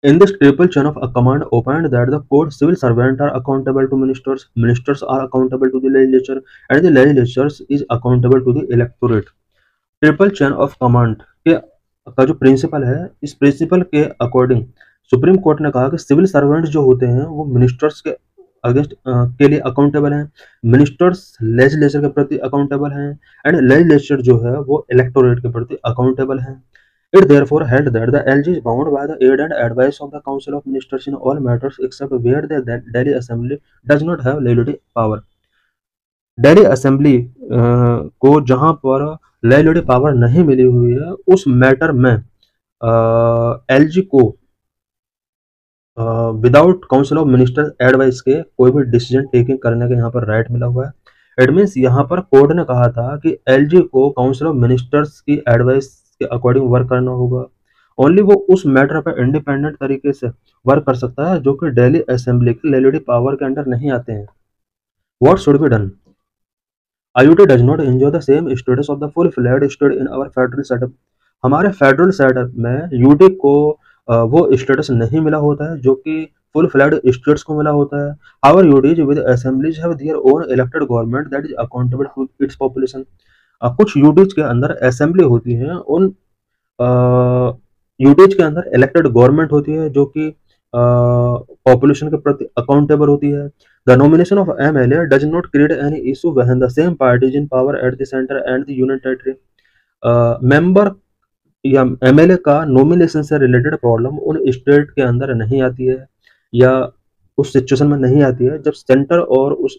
In this triple chain of command opined that the court civil servants are accountable to ministers, ministers are accountable to the legislature, and the legislature is accountable to the electorate। Triple chain of command के का जो प्रिंसिपल है इस प्रिंसिपल के अकॉर्डिंग सुप्रीम कोर्ट ने कहा कि सिविल सर्वेंट्स जो होते हैं वो मिनिस्टर्स के अगेंस्ट के लिए अकाउंटेबल हैं, मिनिस्टर्स लेजिस्लेचर के प्रति अकाउंटेबल हैं एंड लेजिस्लेचर जो है वो इलेक्टोरेट के प्रति अकाउंटेबल हैं। It therefore held that the LG is bound by the aid and advice of the Council of Ministers in all matters except where the Delhi Assembly does not have legislative power। Delhi assembly को जहां पर लेजिस्लेटिव पावर नहीं मिली हुई है उस मैटर में एलजी को without council of ministers advice के कोई भी डिसीजन टेकिंग करने का यहाँ पर राइट मिला हुआ है। इट मीन्स यहाँ पर कोर्ट ने कहा था कि एलजी को काउंसिल ऑफ मिनिस्टर्स की एडवाइस के अकॉर्डिंग वर्क करना होगा। ओनली वो उस मैटर पर इंडिपेंडेंट तरीके से वर्क कर सकता है जो कि दिल्ली असेंबली की लेजिस्लेटिव पावर के अंडर नहीं आते हैं। What should be done? IUT does not enjoy the same status of the full-fledged state in our federal setup। हमारे फेडरल सेटअप में यूटी को वो स्टेटस नहीं मिला होता है जो कि फुल फ्लैड स्टेट्स को मिला होता है। Our UTs with assemblies have their own elected government that is accountable to its population. कुछ यूटीज के अंदर असेंबली होती है, उन यूटीज के अंदर इलेक्टेड गवर्नमेंट होती है जो कि पॉपुलेशन के प्रति अकाउंटेबल होती है। The nomination of MLA does not create any issue when the same party is in power at the center and the union territory। Member या एमएलए का नॉमिनेशन से रिलेटेड प्रॉब्लम उन स्टेट के अंदर नहीं आती है या उस सिचुएशन में नहीं आती है जब सेंटर और उस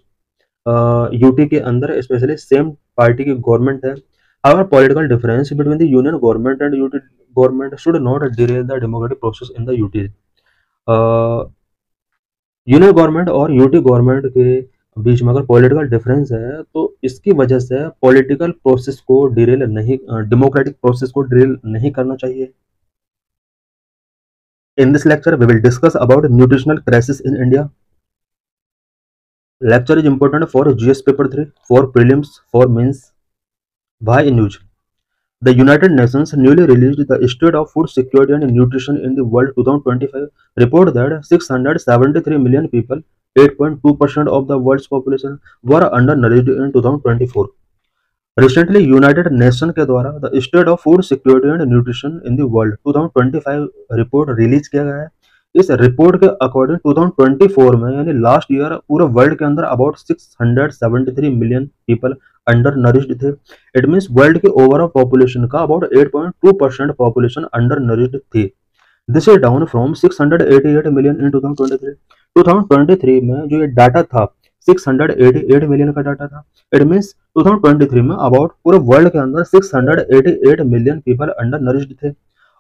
यूटी के अंदर स्पेशली सेम पार्टी की गवर्नमेंट है। However, political difference between the union government and UT government should not derail the democratic process in the UT। Union government और यूटी गवर्नमेंट के बीच में अगर पॉलिटिकल डिफरेंस है तो इसकी वजह से पॉलिटिकल प्रोसेस को डिरेल नहीं, डेमोक्रेटिक प्रोसेस को डिरेल नहीं करना चाहिए। In this lecture we will discuss about nutritional crisis in India. Lecture is important for GS paper 3, for prelims, for mains. Why news? The United Nations newly released the State of Food Security and Nutrition in the World 2025 report that 673 million people, 8.2% of the world's population, were undernourished in 2024। Recently United nation के द्वारा the state of food security and nutrition in the world 2025 report release किया गया है। इस रिपोर्ट के अकॉर्डिंग 2024 में यानी लास्ट ईयर पूरे वर्ल्ड के अंदर about 673 million people undernourished थे। इट मींस वर्ल्ड के ओवरऑल पॉपुलेशन का अबाउट 8.2% पॉपुलेशन अंडर नरिश्ड थी। This is down from 688 million in 2023। 2023 में जो ये डाटा था 688 मिलियन का डाटा था। इट मींस 2023 में अबाउट पूरे वर्ल्ड के अंदर 688 मिलियन पीपल अंडर नरिश्ड थे।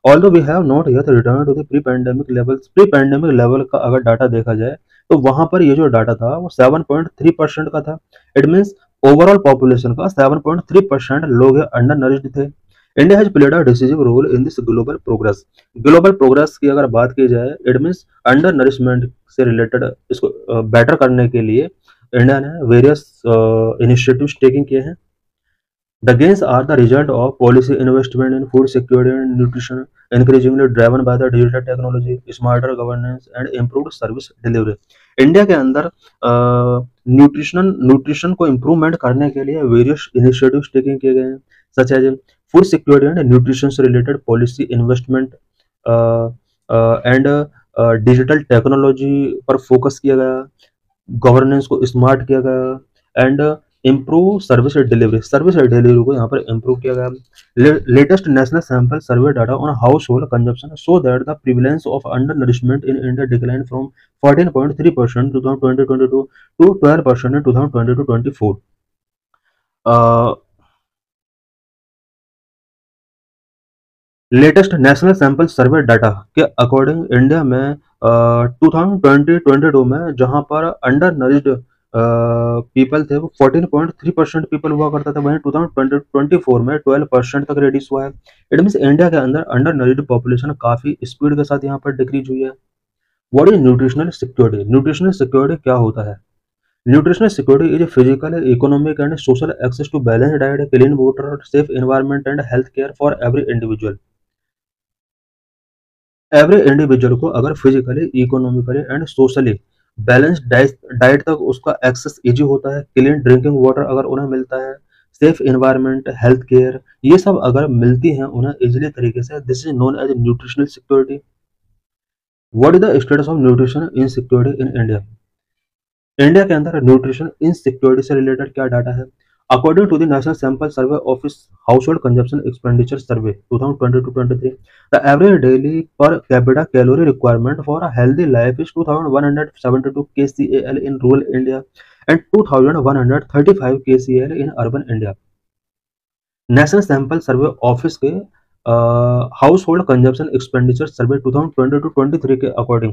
Although we have not yet return to the pre pandemic levels. Pre pandemic level का अगर डाटा देखा जाए तो वहां पर ये जो डाटा था वो 7.3% का था। इट मींस ओवरऑल पॉपुलेशन का 7.3% लोग अंडर नरिश्ड थे। India has played a decisive role in this global progress. Global progress की अगर बात की जाए इट मींस अंडर नरिशमेंट से रिलेटेड इसको बेटर करने के लिए इंडिया ने वेरियस इनिशिएटिव्स टेकिंग किए हैं। The gains are the result of policy investment in food security and nutrition, increasingly driven by the digital technology, smarter governance, and improved service delivery. India के अंदर न्यूट्रिशन को इम्प्रूवमेंट करने के लिए वेरियस इनिशिएटिव्स टेकिंग किए गए हैं, such as food security and nutrition से related policy investment and digital technology पर फोकस किया गया, गवर्नेंस को स्मार्ट किया गया एंड इम्प्रूव सर्विस डिलीवरी को यहाँ पर इम्प्रूव किया गया। Latest national sample survey data on household consumption so that the prevalence of undernourishment in India decline from 14.3% 2022 to 12% in 2022-24। Latest national sample survey data के अकॉर्डिंग इंडिया में 2020-22 में जहां पर अंडर नरिश्ड पीपल थे वो 14.3% पीपल हुआ करता था, वहीं 2024 में 12% तक रिड्यूस हुआ है। इट मींस इंडिया के अंदर अंडर नरिश्ड पॉपुलेशन काफी स्पीड के साथ यहाँ पर डिक्रीज हुई है। What is nutritional security? Nutritional security क्या होता है? Nutritional security is physical, economic and social access to balance diet, clean water, safe environment and health care for every individual. Every individual को अगर physically, economically and socially balanced diet तक उसका एक्सेस इजी होता है, क्लीन ड्रिंकिंग वाटर अगर उन्हें मिलता है, सेफ एनवायरनमेंट, हेल्थ केयर, ये सब अगर मिलती हैं उन्हें इजीली तरीके से, this is known as nutritional security. What is the status of nutrition insecurity in India? India के अंदर न्यूट्रिशन इनसिक्योरिटी से रिलेटेड क्या डाटा है? According to the national sample survey office household consumption expenditure survey 2022-23, the average daily per capita calorie requirement for a healthy life is 2172 kcal in rural India and 2135 kcal in urban India. National sample survey office के house hold consumption expenditure survey 2022-23 के अकॉर्डिंग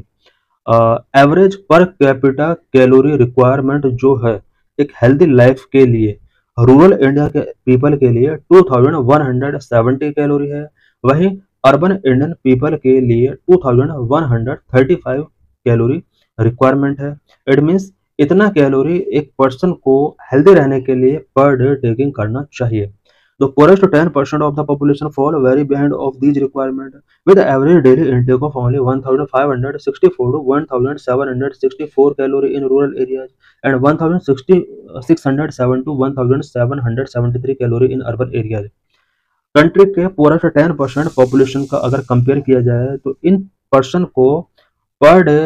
एवरेज पर कैपिटा कैलोरी रिक्वायरमेंट जो है एक हेल्दी लाइफ के लिए रूरल इंडिया के पीपल के लिए 2170 कैलोरी है, वहीं अर्बन इंडियन पीपल के लिए 2135 कैलोरी रिक्वायरमेंट है। इट मीन्स इतना कैलोरी एक पर्सन को हेल्दी रहने के लिए पर डे टेकिंग करना चाहिए। The poorest 10% of the population fall very behind of these requirements, with average daily intake of only 1,564 to 1,764 calorie in rural areas and 1,607 to 1,773 calorie in urban areas. Country के पूरा 10% पॉपुलेशन का अगर कंपेयर किया जाए तो इन पर्सन को पर डे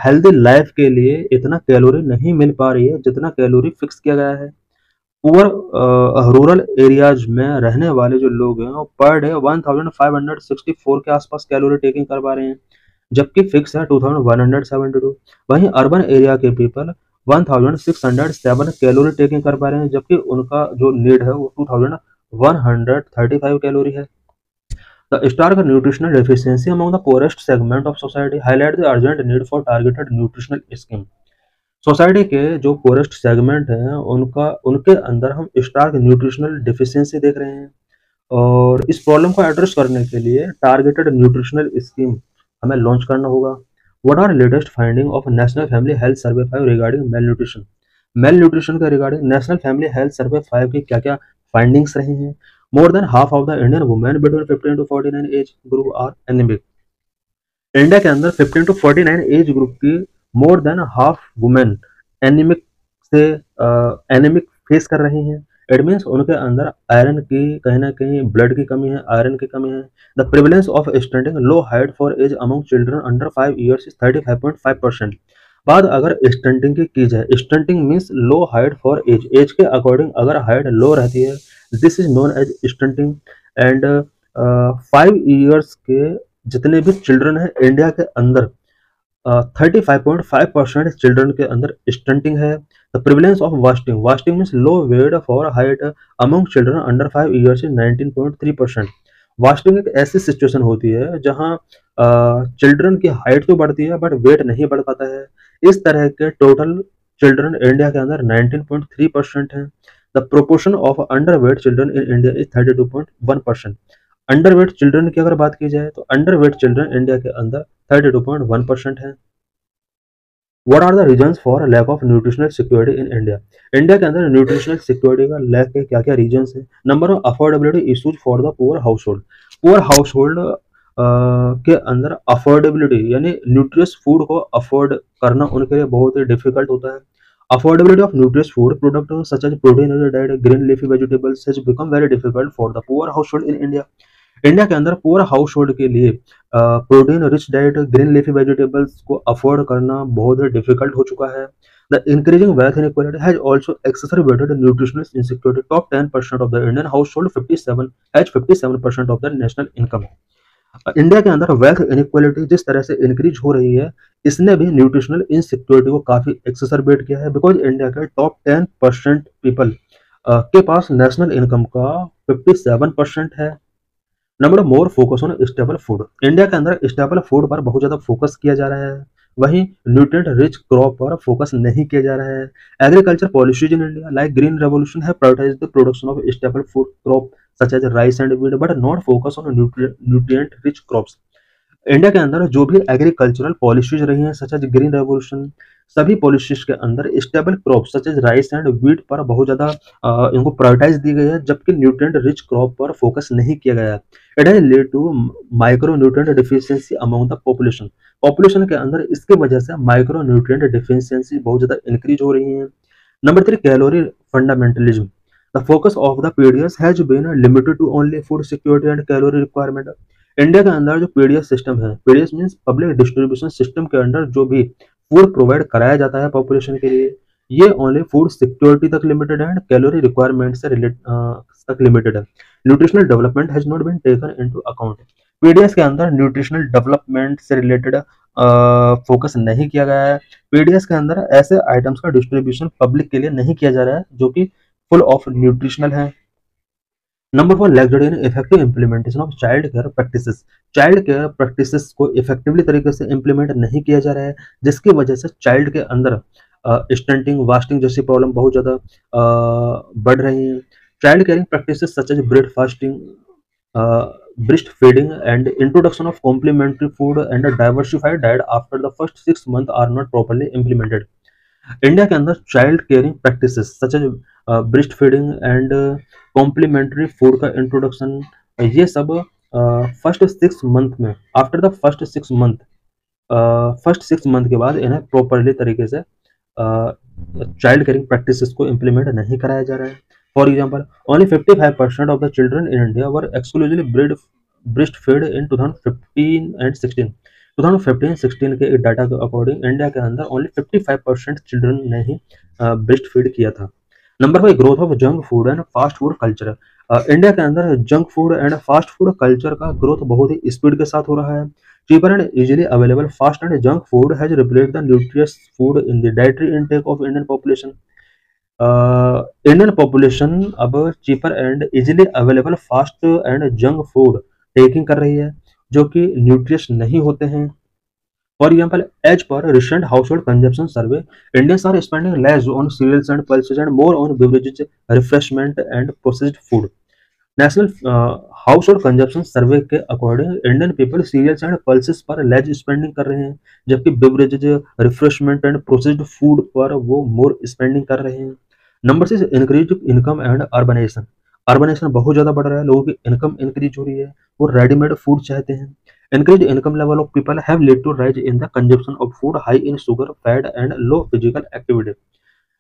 हेल्दी लाइफ के लिए इतना कैलोरी नहीं मिल पा रही है जितना कैलोरी फिक्स किया गया है। पुअर रूरल एरियाज में रहने वाले जो लोग हैं वो पर डे 1564 के आसपास कैलोरी टेकिंग कर पा रहे हैं, जबकि फिक्स है 2172। वहीं अर्बन एरिया के पीपल 1607 कैलोरी टेकिंग कर पा रहे हैं, जबकि उनका जो नीड है वो 2135 कैलोरी है। The stark nutritional deficiency among the poorest segment of society highlight the urgent need for targeted nutritional scheme. Society के जो पोरेस्ट सेगमेंट हैं उनके अंदर हम स्टार्क न्यूट्रिशनल डिफिशियंसी देख रहे हैं, और इस प्रॉब्लम को एड्रेस करने के लिए टारगेटेड न्यूट्रिशनल स्कीम हमें लॉन्च करना होगा। What are latest finding of national family health survey 5 regarding malnutrition? Malnutrition के regarding national family health survey 5 की क्या क्या फाइंडिंग्स रही हैं? More than half of the Indian women between 15 to 49 age group are anaemic. India के अंदर 15 टू 49 एज ग्रुप की more than half women anaemic से एनीमिक फेस कर रही हैं। इट मीन्स उनके अंदर आयरन की कहीं ना कहीं ब्लड की कमी है, आयरन की कमी है। The prevalence of stunting low height for age among children under 5 years is 35.5%। बात अगर स्टंटिंग की जाए, stunting means low height for age, age के अकॉर्डिंग अगर हाइट लो रहती है, this is known as stunting. And 5 years के जितने भी चिल्ड्रन हैं इंडिया के अंदर, 35.5% चिल्ड्रन के अंदर स्टंटिंग है। The prevalence of wasting, wasting means low weight for height among children under 5 years is 19.3%। वास्टिंग एक ऐसी सिचुएशन होती है जहां चिल्ड्रन की हाइट तो बढ़ती है बट वेट नहीं बढ़ पाता है। इस तरह के टोटल चिल्ड्रन इंडिया के अंदर 19.3% है। The proportion of under weight children in India is 32.1%। Under weight children की अगर बात की जाए तो अंडर वेट चिल्ड्रन इंडिया के अंदर 32.1% है। What are the reasons for lack of nutritional security in India? India के अंदर न्यूट्रिशनल सिक्योरिटी का लैक के क्या क्या रीजंस है? Number one, affordability issues for the poor house hold. Poor household के अंदर अफोर्डेबिलिटी यानी न्यूट्रियस फूड को अफोर्ड करना उनके लिए बहुत ही डिफिकल्ट होता है। Affordability of nutritious food product such as protein diet, green leafy vegetables has become very difficult for the poor household in India. India के अंदर पूरा हाउस होल्ड के लिए protein rich diet, green leafy vegetables को अफोर्ड करना बहुत ही डिफिकल्ट हो चुका है। The increasing wealth inequality has also exacerbated nutritional insecurity. Top 10% of the Indian household 57 has 57% of the national income. India के अंदर वेल्थ इनइक्वालिटी जिस तरह से इंक्रीज हो रही है, इसने भी न्यूट्रिशनल इनसिक्योरिटी को काफी एक्सरबेट किया है। बिकॉज इंडिया के टॉप 10% पीपल के पास नेशनल इनकम का 57% है। Number more focus on stable food, India के अंदर स्टेबल फूड पर बहुत ज्यादा फोकस किया जा रहा है, वहीं न्यूट्रिएंट रिच क्रॉप पर फोकस नहीं किया जा रहा है। Agriculture policies in India like green revolution है prioritise the production of staple food crop such as rice and wheat but not focus on nutrient rich crops. India के अंदर जो भी एग्रीकल्चरल पॉलिसीज रही हैं सच एज ग्रीन रेवोल्यूशन, सभी पॉलिसीज के अंदर staple crop such as rice and wheat पर बहुत ज्यादा इनको प्रायोरिटाइज दी गई है, जबकि न्यूट्रिएंट रिच क्रॉप पर फोकस नहीं किया गया है। It has lead to micronutrient deficiency among the population, population के अंदर इसके वजह से माइक्रो न्यूट्रिएंट डिफिशियंसी बहुत ज्यादा इंक्रीज हो रही है। Number three, calorie fundamentalism, the focus of the PDS has been limited to only food security and calorie requirement. India के अंदर जो पीडीएस सिस्टम है, PDS means public distribution system के अंदर जो भी फूड प्रोवाइड कराया जाता है पॉपुलेशन के लिए, ये ओनली फूड सिक्योरिटी तक लिमिटेड है एंड कैलोरी रिक्वायरमेंट से तक लिमिटेड है। Nutritional development has not been taken into account, PDS के अंदर न्यूट्रिशनल डेवलपमेंट से रिलेटेड फोकस नहीं किया गया है। पीडीएस के अंदर ऐसे आइटम्स का डिस्ट्रीब्यूशन पब्लिक के लिए नहीं किया जा रहा है जो कि फुल ऑफ न्यूट्रिशनल है। Number four, lagged in effective implementation of child care practices, child care practices को इफेक्टिवली तरीके से इंप्लीमेंट नहीं किया जा रहा है, जिसकी वजह से चाइल्ड के अंदर स्टंटिंग, वास्टिंग जैसी प्रॉब्लम बहुत ज्यादा बढ़ रही है। Child caring practices such as breast feeding, breast feeding and introduction of complementary food and a diversified diet after the first 6 months are not properly implemented. India के अंदर child caring practices such as breast feeding and complementary food का इंट्रोडक्शन, ये सब फर्स्ट 6 मंथ में, आफ्टर द फर्स्ट 6 मंथ के बाद इन्हें प्रॉपरली तरीके से चाइल्ड केयरिंग प्रैक्टिसेस को इम्प्लीमेंट नहीं कराया जा रहा है। For example, only 55% of the children in India were exclusively breast feed in 2015 and 16। 2015-16 के डाटा के अकॉर्डिंग इंडिया के अंदर ओनली 55% चिल्ड्रन ने ही ब्रेस्ट फीड किया था। Number 5, growth of junk food and fast food culture, India के अंदर junk food and fast food culture का ग्रोथ बहुत ही स्पीड के साथ हो रहा है। Cheaper and easily available fast and junk food has replaced the nutritious food in the dietary intake of Indian population. Indian population अब cheaper and easily available fast and junk food taking कर रही है जो कि न्यूट्रियस नहीं होते हैं। For example, as per recent household consumption survey, Indians are spending less on cereals and pulses and more on beverages, refreshment and processed food. National household consumption survey के according Indian people cereals and pulses पर लेस स्पेंडिंग कर रहे हैं, जबकि beverages, refreshment and processed food पर वो मोर स्पेंडिंग कर रहे हैं। Number 6, increase income and urbanisation, urbanisation बहुत ज्यादा बढ़ रहा है, लोगों की इनकम इंक्रीज हो रही है, वो रेडीमेड फूड चाहते हैं। Increased income level of people have led to rise in the consumption of food high in sugar, fat and low physical activity.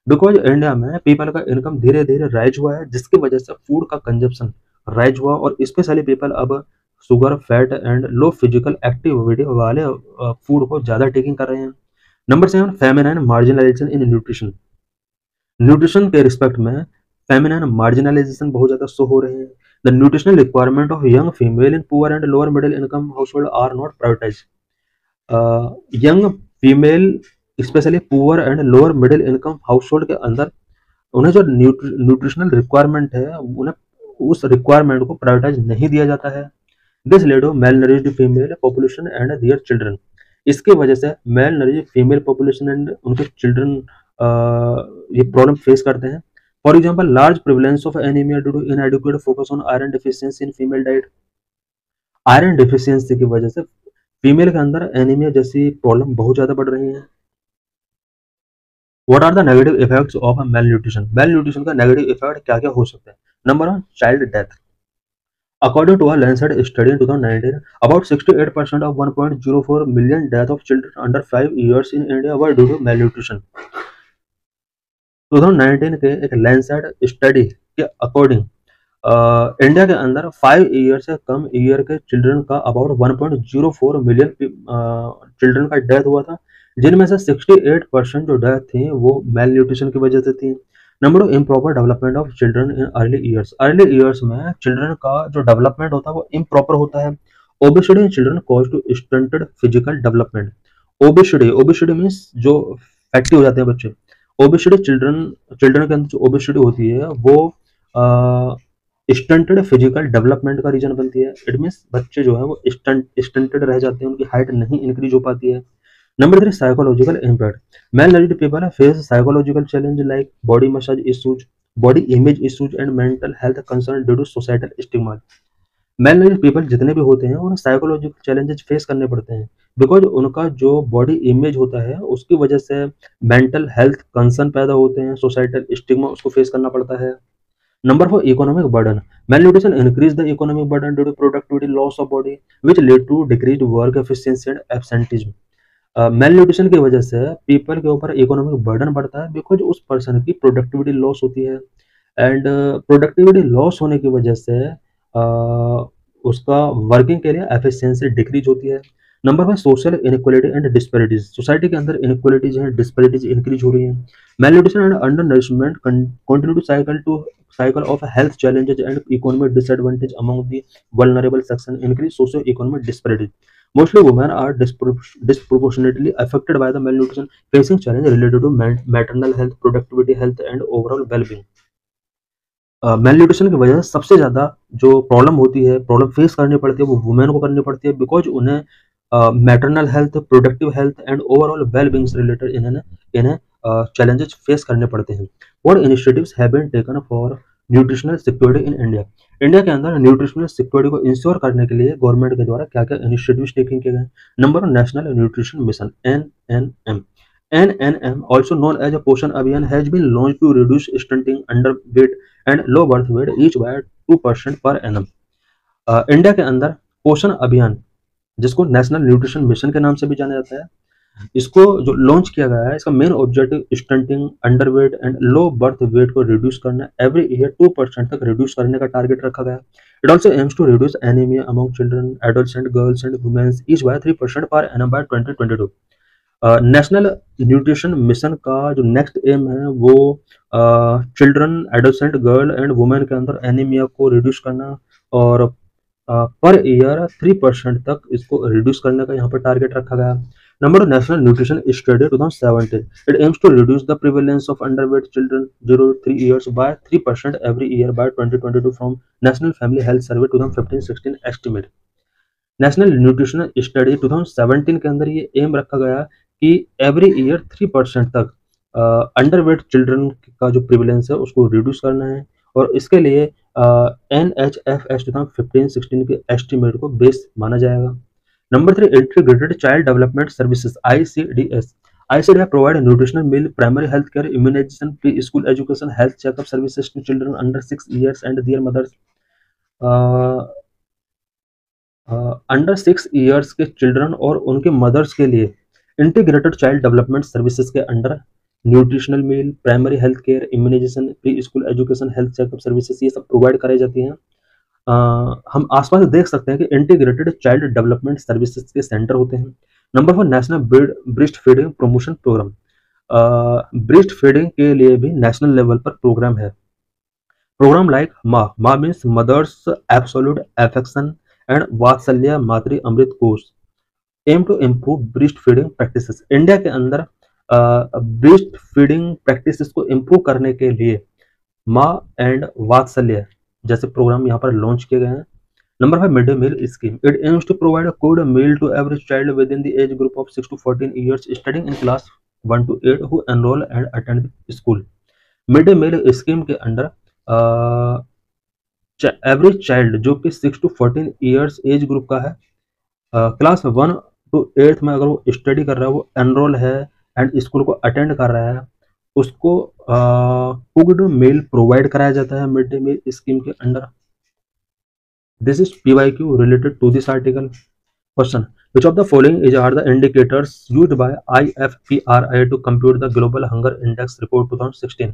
Because India में पीपल का इनकम धीरे धीरे राइज हुआ है, जिसकी वजह से फूड का कंजप्शन राइज हुआ और स्पेशली पीपल अब sugar, fat and low physical activity वाले फूड को ज़्यादा टेकिंग कर रहे हैं। Number 7, feminine marginalization in nutrition. Nutrition के रिस्पेक्ट में फेमिनाइन मार्जिनलाइजेशन बहुत ज़्यादा शो हो रहे हैं। The nutritional requirement of young female in poor and lower middle income household are not prioritize. Young female specially poor and lower middle income household के अंदर उन्हें जो न्यूट्रिशनल रिक्वायरमेंट है, उन्हें उस रिक्वायरमेंट को प्रायोरिटाइज नहीं दिया जाता है। This led to malnourished female population and their children. इसके वजह से malnourished female population and उनके चिल्ड्रन ये प्रॉब्लम फेस करते हैं। For example, large prevalence of anaemia due to inadequate focus on iron deficiency in female diet. Iron deficiency की वजह से फीमेल के अंदर एनीमिया जैसी प्रॉब्लम बहुत ज़्यादा बढ़ रही है। What are the negative effects of malnutrition? Malnutrition का नेगेटिव इफेक्ट क्या क्या हो सकते हैं? Number 1, child death. According to a Lancet study in 2019, about 68% of 1.04 million deaths of children under 5 years in India were due to malnutrition. 2019 के एक लैंसेट स्टडी के अकॉर्डिंग इंडिया के अंदर 5 ईयर से कम ईयर के चिल्ड्रन का अबाउट 1.04 मिलियन चिल्ड्रन का डेथ हुआ था, जिनमें से 68% जो डेथ थी वो मेल न्यूट्रिशन की वजह से थी। Number 2, improper development of children in early years. Early years में चिल्ड्रन का जो डेवलपमेंट होता है वो इम्प्रॉपर होता है। Obesity in children cause to stunted physical development. Obesity means जो फैटी हो जाते हैं बच्चे। ओबेसिटी चिल्ड्रन के अंदर जो ओबेसिटी होती है वो स्टंटेड फिजिकल डेवलपमेंट का रीजन बनती है। इट मीन्स बच्चे जो है वो स्टंटेड रह जाते हैं, उनकी हाइट नहीं इंक्रीज हो पाती है। Number 3, psychological impact. Male people face psychological challenge like body massage issues, body image issues and mental health concern due to societal stigma. Male people जितने भी होते हैं उन्हें साइकोलॉजिकल चैलेंजेस फेस करने पड़ते हैं, बिकॉज उनका जो बॉडी इमेज होता है उसकी वजह से मेंटल हेल्थ कंसर्न पैदा होते हैं, सोसाइटल स्टिग्मा उसको फेस करना पड़ता है। Number 4, economic burden. Malnutrition increase the economic burden due to productivity loss of body, which lead to decreased work efficiency and absenteeism. Mail nutrition की वजह से पीपल के ऊपर इकोनॉमिक बर्डन बढ़ता है, बिकॉज उस पर्सन की प्रोडक्टिविटी लॉस होती है एंड प्रोडक्टिविटी लॉस होने की वजह से उसका वर्किंग के लिए एफिशिएंसी डिक्रीज होती है। Number 5, social inequality and disparities. Society के अंदर इनइक्वालिटीज हैं, डिस्पैरिटीज इंक्रीज हो रही है। Malnutrition and undernourishment continue to cycle of health challenges and economic disadvantage among the vulnerable section, increase socio-economic disparity. Mostly women are disproportionately affected by the malnutrition, facing challenges related to maternal health, productivity health and overall well-being. Mail nutrition की वजह से सबसे ज़्यादा जो प्रॉब्लम फेस करनी पड़ती है वो वुमेन को करनी पड़ती है, बिकॉज उन्हें maternal health, productive health and overall well being से रिलेटेड इन्हें चैलेंजेस फेस करने पड़ते हैं। What initiatives have been taken for nutritional security in India? India के अंदर न्यूट्रिशनल सिक्योरिटी को इंश्योर करने के लिए गवर्नमेंट के द्वारा क्या क्या इनिशिएटिव्स टेकिंग किए गए? Number 1, national nutrition mission NNM. NNM, also known as a Poshan Abhiyan, has been launched to reduce stunting, underweight and low birth weight each by 2% per annum. India के अंदर पोषण अभियान, जिसको नेशनल न्यूट्रिशन मिशन के नाम से भी जाना जाता है, इसको जो लॉन्च किया गया है, इसका main objective stunting, underweight and low birth weight को रिड्यूस करना, एवरी ईयर 2% तक रिड्यूस करने का टारगेट रखा गया है। It also aims to reduce anaemia among children, adults and girls and womens each by 3% per annum by 2022। National nutrition mission का जो नेक्स्ट एम है वो children, adolescent, girl and women के अंदर एनीमिया को रिड्यूस करना और पर ईयर 3% तक इसको रिड्यूस करने का यहाँ पर टारगेट रखा गया। Number national nutrition study 2017, it aims to reduce the prevalence of underweight children 0 to 3 years by 3% every year by 2022 from national family health survey 2015-16 estimate. National nutrition study 2017 के अंदर ये एम रखा गया कि एवरी ईयर 3% तक अंडरवेट चिल्ड्रन का जो प्रिविलेंस है उसको रिड्यूस करना है, और इसके लिए NHFS 2015-16 के एस्टिमेट को बेस माना जाएगा। Number 3, integrated child development services ICDS. ICDS provide nutritional meal, primary health care, immunization, pre-school education, health checkup services to children under 6 years and their mothers. Under 6 years के चिल्ड्रन और उनके मदर्स के लिए इंटीग्रेटेड चाइल्ड डेवलपमेंट सर्विसेज के under nutritional meal, primary health care, immunisation, pre school education, health checkup services, ये सब प्रोवाइड कराई जाती हैं। हम आसपास देख सकते हैं कि इंटीग्रेटेड चाइल्ड डेवलपमेंट सर्विसेज के सेंटर होते हैं। Number 4, national breast feeding promotion programme. Breast feeding के लिए भी नेशनल लेवल पर प्रोग्राम है। Programme like MAA means mothers absolute affection and Vatsalya Matri Amrit Kosh aim to improve breast feeding practices. India के अंदर ब्रेस्ट फीडिंग प्रैक्टिसेस को इम्प्रूव करने के लिए माँ एंड वात्सल्य जैसे प्रोग्राम यहाँ पर लॉन्च किए गए हैं। Number 5, mid day meal scheme. It aims to provide a good meal to every child within the age group of 6 to 14 years studying in class 1 to 8 who enroll and attend school. Mid day meal scheme के अंडर एवरेज चाइल्ड जो कि 6 to 14 ईयर्स एज ग्रुप का है, क्लास 1 to 8 में अगर वो स्टडी कर रहा है, वो एनरोल है एंड स्कूल को अटेंड कर रहा है, उसको कुक्ड मील प्रोवाइड कराया जाता है मिड डे मील स्कीम के under. This is PYQ related to this article. Question: which of the following is are the indicators used by IFPRI to compute the Global Hunger Index Report 2016?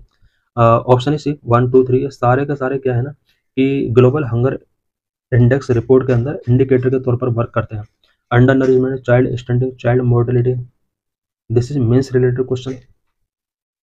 Option है सी 1 2 3, सारे के सारे क्या है ना कि ग्लोबल हंगर इंडेक्स रिपोर्ट के अंदर इंडिकेटर के तौर पर वर्क करते हैं। Under nourishment, child stunting, child mortality. This is means related question.